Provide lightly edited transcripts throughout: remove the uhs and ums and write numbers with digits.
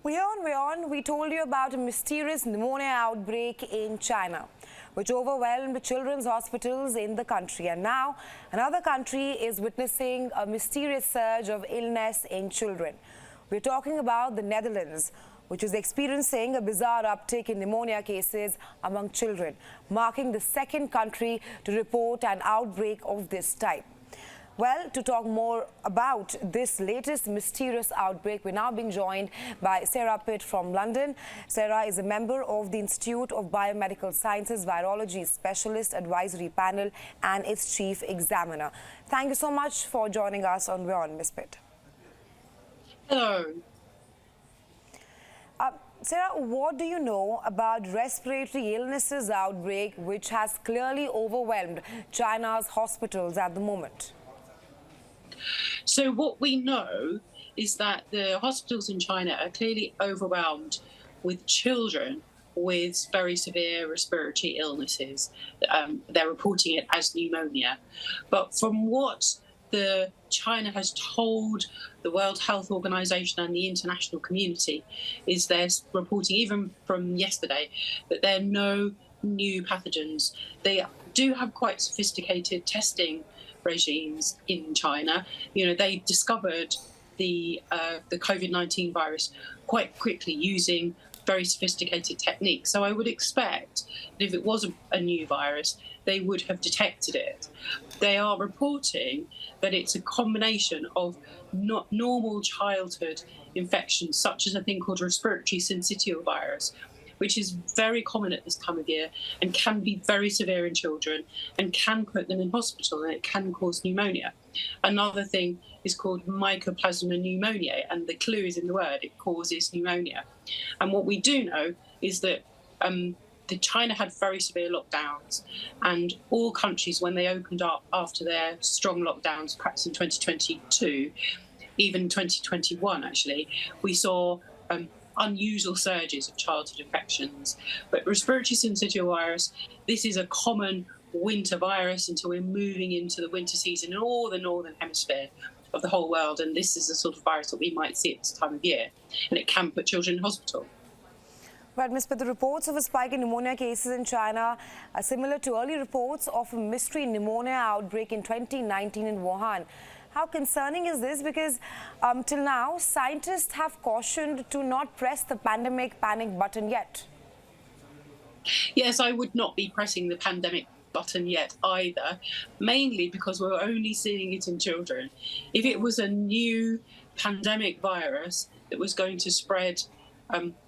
Well, here on WION, we told you about a mysterious pneumonia outbreak in China, which overwhelmed children's hospitals in the country. And now, another country is witnessing a mysterious surge of illness in children. We're talking about the Netherlands, which is experiencing a bizarre uptick in pneumonia cases among children, marking the second country to report an outbreak of this type. Well, to talk more about this latest mysterious outbreak, we're now being joined by Sarah Pitt from London. Sarah is a member of the Institute of Biomedical Sciences Virology Specialist Advisory Panel and its Chief Examiner. Thank you so much for joining us on WION, Ms. Pitt. Hello. Sarah, what do you know about respiratory illnesses outbreak, which has clearly overwhelmed China's hospitals at the moment? So what we know is that the hospitals in China are clearly overwhelmed with children with very severe respiratory illnesses. They're reporting it as pneumonia. But from what China has told the World Health Organization and the international community, is they're reporting, even from yesterday, that there are no new pathogens. They do have quite sophisticated testing regimes in China. You know, they discovered the COVID-19 virus quite quickly using very sophisticated techniques. So I would expect that if it was a new virus, they would have detected it. They are reporting that it's a combination of not normal childhood infections, such as a thing called respiratory syncytial virus, which is very common at this time of year and can be very severe in children and can put them in hospital, and it can cause pneumonia. Another thing is called mycoplasma pneumoniae, and the clue is in the word, it causes pneumonia. And what we do know is that China had very severe lockdowns, and all countries, when they opened up after their strong lockdowns, perhaps in 2022, even 2021 actually, we saw unusual surges of childhood infections. But respiratory syncytial virus, this is a common winter virus until we're moving into the winter season in all the northern hemisphere of the whole world, and this is the sort of virus that we might see at this time of year, and it can put children in hospital. Right, Ms. Pitt, the reports of a spike in pneumonia cases in China are similar to early reports of a mystery pneumonia outbreak in 2019 in Wuhan. How concerning is this? Because till now, scientists have cautioned to not press the pandemic panic button yet. Yes, I would not be pressing the pandemic button yet either, mainly because we're only seeing it in children. If it was a new pandemic virus that was going to spread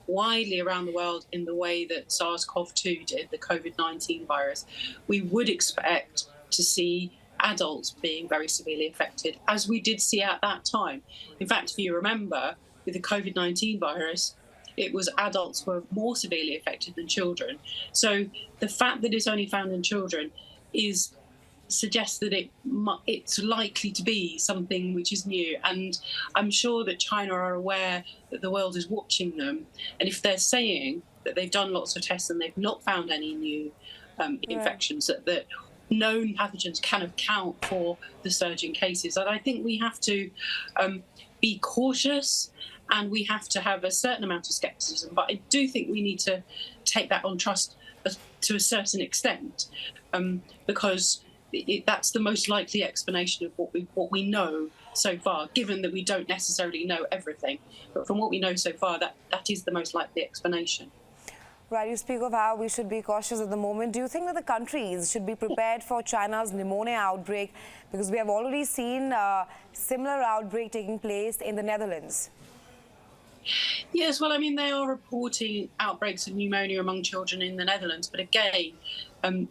widely around the world in the way that SARS-CoV-2 did, the COVID-19 virus, we would expect to see adults being very severely affected, as we did see at that time. In fact, if you remember, with the COVID-19 virus, it was adults who were more severely affected than children. So the fact that it's only found in children suggests that it's likely to be something which is new. And I'm sure that China are aware that the world is watching them. And if they're saying that they've done lots of tests and they've not found any new infections, that known pathogens can account for the surge in cases. And I think we have to be cautious, and we have to have a certain amount of skepticism. But I do think we need to take that on trust to a certain extent, because that's the most likely explanation of what we know so far, given that we don't necessarily know everything. But from what we know so far, that is the most likely explanation. Right, you speak of how we should be cautious at the moment. Do you think that the countries should be prepared for China's pneumonia outbreak? Because we have already seen a similar outbreak taking place in the Netherlands. Yes, well, I mean, they are reporting outbreaks of pneumonia among children in the Netherlands. But again,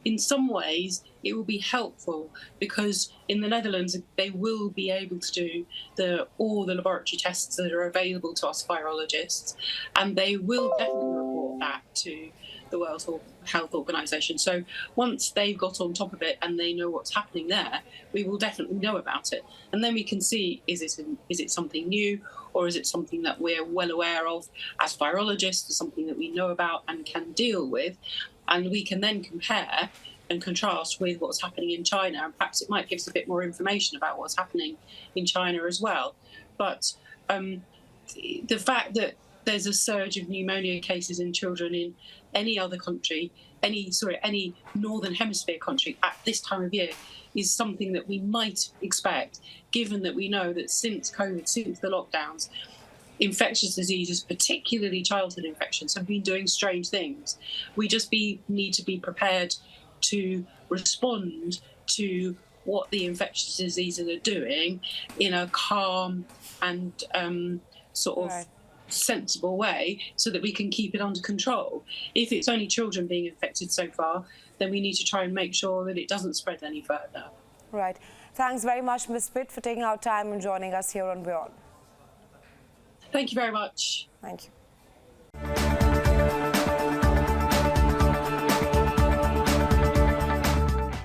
in some ways, it will be helpful because in the Netherlands, they will be able to do all the laboratory tests that are available to us virologists, and they will definitely report that to the World Health Organization. So once they've got on top of it and they know what's happening there, we will definitely know about it. And then we can see, is it something new, or is it something that we're well aware of as virologists, or something that we know about and can deal with? And we can then compare and contrast with what's happening in China, and perhaps it might give us a bit more information about what's happening in China as well. But the fact that there's a surge of pneumonia cases in children in any other country, any Northern Hemisphere country at this time of year is something that we might expect, given that we know that since COVID, since the lockdowns, infectious diseases, particularly childhood infections, have been doing strange things. We just need to be prepared to respond to what the infectious diseases are doing in a calm and sort of Right. sensible way, so that we can keep it under control. If it's only children being infected so far, then we need to try and make sure that it doesn't spread any further. Right. Thanks very much, Ms. Pitt, for taking out time and joining us here on WION. Thank you very much. Thank you.